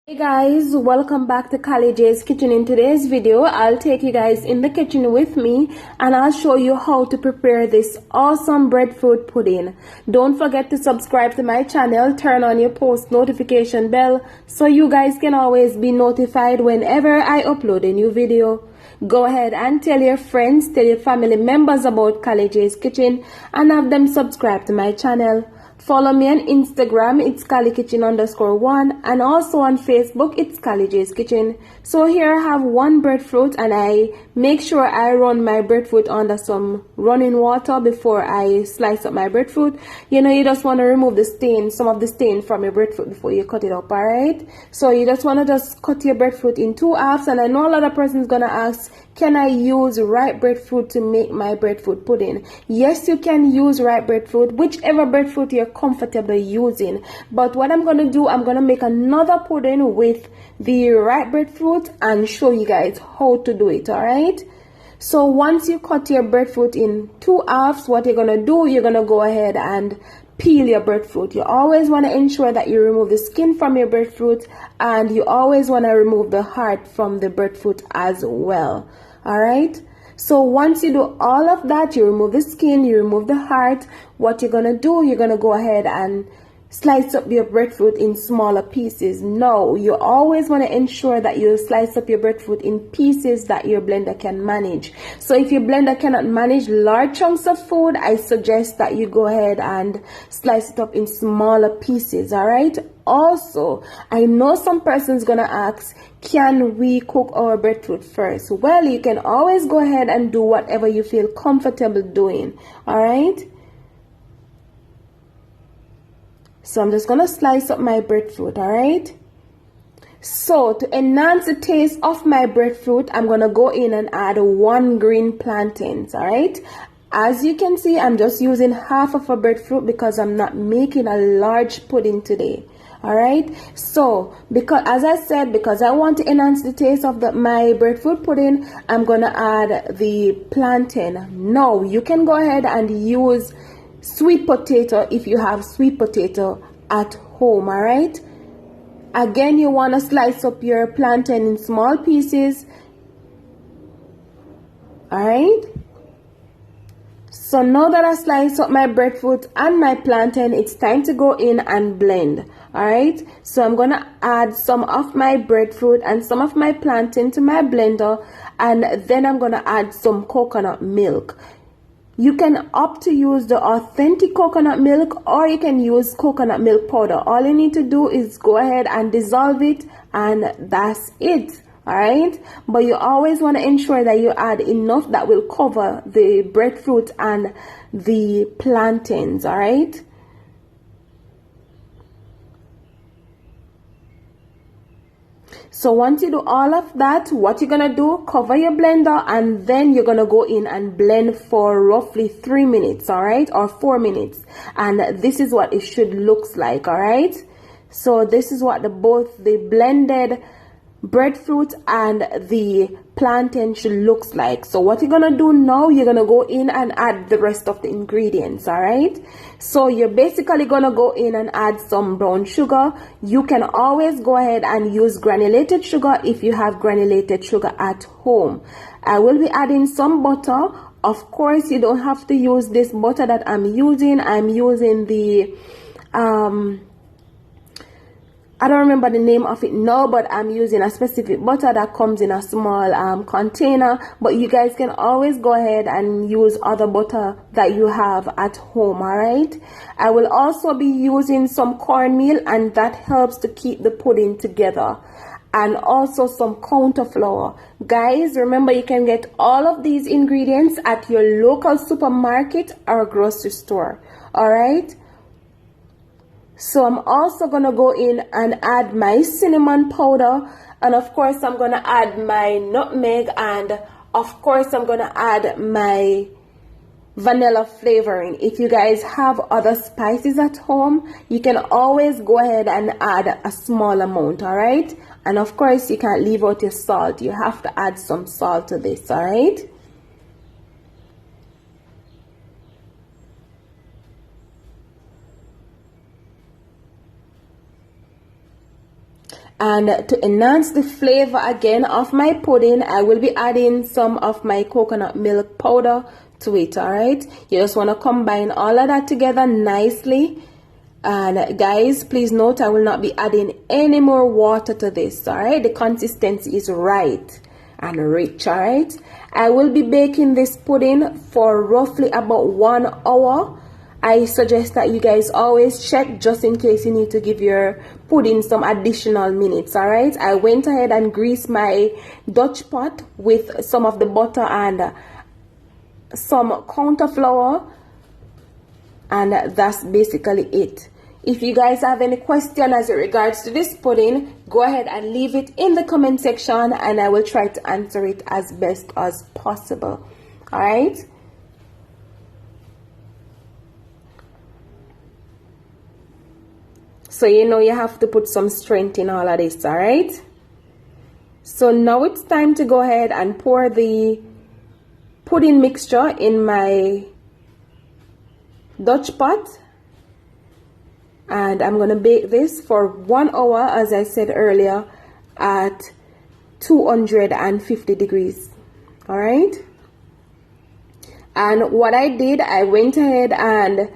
Hey guys, welcome back to Kali J's Kitchen. In today's video, I'll take you guys in the kitchen with me and I'll show you how to prepare this awesome breadfruit pudding. Don't forget to subscribe to my channel, turn on your post notification bell so you guys can always be notified whenever I upload a new video. Go ahead and tell your friends, tell your family members about Kali J's Kitchen and have them subscribe to my channel. Follow me on Instagram, it's KaliKitchen_1, and also on Facebook, it's Kali J's Kitchen. So here I have one breadfruit and I make sure I run my breadfruit under some running water before I slice up my breadfruit. You know, you just want to remove the stain, some of the stain from your breadfruit before you cut it up, alright? So you just want to just cut your breadfruit in two halves, and I know a lot of persons gonna ask, can I use ripe breadfruit to make my breadfruit pudding? Yes, you can use ripe breadfruit, whichever breadfruit you're comfortable using. But what I'm going to do, I'm going to make another pudding with the ripe breadfruit and show you guys how to do it, alright? So once you cut your breadfruit in two halves, what you're going to do, you're going to go ahead and peel your breadfruit. You always want to ensure that you remove the skin from your breadfruit, and you always want to remove the heart from the breadfruit as well. Alright, so once you do all of that, you remove the skin, you remove the heart. What you're gonna do, you're gonna go ahead and slice up your breadfruit in smaller pieces. No, you always want to ensure that you slice up your breadfruit in pieces that your blender can manage. So if your blender cannot manage large chunks of food, I suggest that you go ahead and slice it up in smaller pieces, alright? Also, I know some person's gonna ask, can we cook our breadfruit first? Well, you can always go ahead and do whatever you feel comfortable doing, alright? So I'm just gonna slice up my breadfruit, alright? So to enhance the taste of my breadfruit, I'm gonna go in and add 1 green plantains, alright? As you can see, I'm just using half of a breadfruit because I'm not making a large pudding today. Alright, so because I want to enhance the taste of my breadfruit pudding, I'm gonna add the plantain. No, you can go ahead and use sweet potato if you have sweet potato at home. Alright, again, you want to slice up your plantain in small pieces. Alright, so now that I slice up my breadfruit and my plantain, it's time to go in and blend. Alright, so I'm gonna add some of my breadfruit and some of my plantain to my blender, and then I'm gonna add some coconut milk. You can opt to use the authentic coconut milk, or you can use coconut milk powder. All you need to do is go ahead and dissolve it, and that's it. Alright, but you always want to ensure that you add enough that will cover the breadfruit and the plantains. Alright, so once you do all of that, what you're gonna do, cover your blender, and then you're gonna go in and blend for roughly 3 minutes, alright, or 4 minutes, and this is what it should looks like. Alright, so this is what both the blended breadfruit and the plantain should looks like. So what you're gonna do now, you're gonna go in and add the rest of the ingredients. Alright, so you're basically gonna go in and add some brown sugar. You can always go ahead and use granulated sugar if you have granulated sugar at home. I will be adding some butter. Of course, you don't have to use this butter that I'm using the I don't remember the name of it now, but I'm using a specific butter that comes in a small container. But you guys can always go ahead and use other butter that you have at home. Alright, I will also be using some cornmeal, and that helps to keep the pudding together, and also some counter flour. Guys, remember, you can get all of these ingredients at your local supermarket or grocery store. Alright, so I'm also gonna go in and add my cinnamon powder, and of course I'm gonna add my nutmeg, and of course I'm gonna add my vanilla flavoring. If you guys have other spices at home, you can always go ahead and add a small amount. Alright, and of course you can't leave out your salt. You have to add some salt to this. Alright, And to enhance the flavor again of my pudding, I will be adding some of my coconut milk powder to it. All right, you just want to combine all of that together nicely. And guys, please note, I will not be adding any more water to this. All right, the consistency is right and rich. All right, I will be baking this pudding for roughly about 1 hour. I suggest that you guys always check just in case you need to give your pudding some additional minutes. All right, I went ahead and greased my Dutch pot with some of the butter and some counter flour, and that's basically it. If you guys have any question as it regards to this pudding, go ahead and leave it in the comment section and I will try to answer it as best as possible. All right, so you know you have to put some strength in all of this. All right, so now it's time to go ahead and pour the pudding mixture in my Dutch pot, and I'm gonna bake this for 1 hour, as I said earlier, at 250 degrees. All right, and what I did, I went ahead and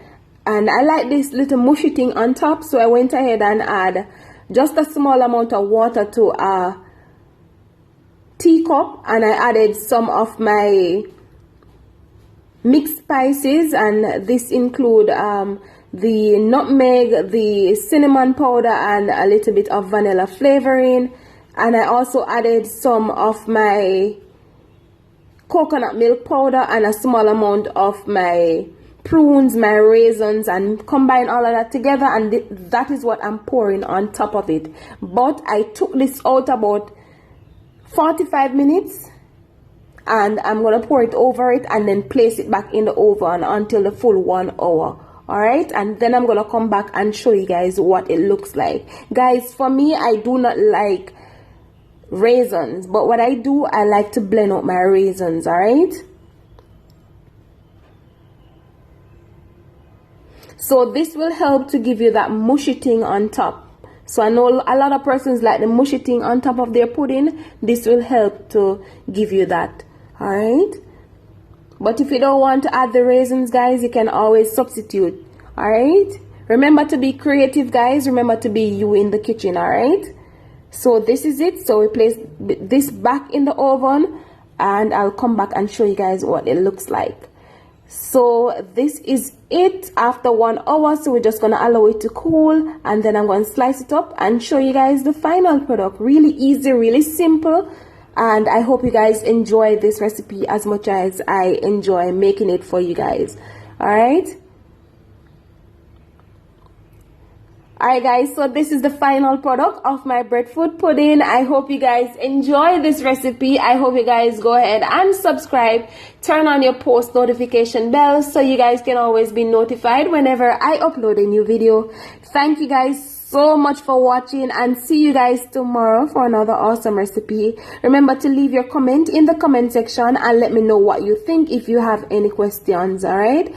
I like this little mushy thing on top, so I went ahead and add just a small amount of water to a teacup, and I added some of my mixed spices, and this include the nutmeg, the cinnamon powder, and a little bit of vanilla flavoring. And I also added some of my coconut milk powder and a small amount of my prunes, my raisins, and combine all of that together, and that is what I'm pouring on top of it. But I took this out about 45 minutes and I'm gonna pour it over it and then place it back in the oven until the full 1 hour. All right, and then I'm gonna come back and show you guys what it looks like. Guys, for me, I do not like raisins, but what I do, I like to blend out my raisins. All right, so this will help to give you that mushy thing on top. So I know a lot of persons like the mushy thing on top of their pudding. This will help to give you that. All right, but if you don't want to add the raisins, guys, you can always substitute. All right, remember to be creative, guys. Remember to be you in the kitchen. All right, so this is it. So we place this back in the oven and I'll come back and show you guys what it looks like. So this is it after 1 hour. So we're just gonna allow it to cool, and then I'm going to slice it up and show you guys the final product. Really easy, really simple, and I hope you guys enjoy this recipe as much as I enjoy making it for you guys. All right, guys, so this is the final product of my breadfruit pudding. I hope you guys enjoy this recipe. I hope you guys go ahead and subscribe, turn on your post notification bell so you guys can always be notified whenever I upload a new video. Thank you guys so much for watching, and see you guys tomorrow for another awesome recipe. Remember to leave your comment in the comment section and let me know what you think if you have any questions. All right,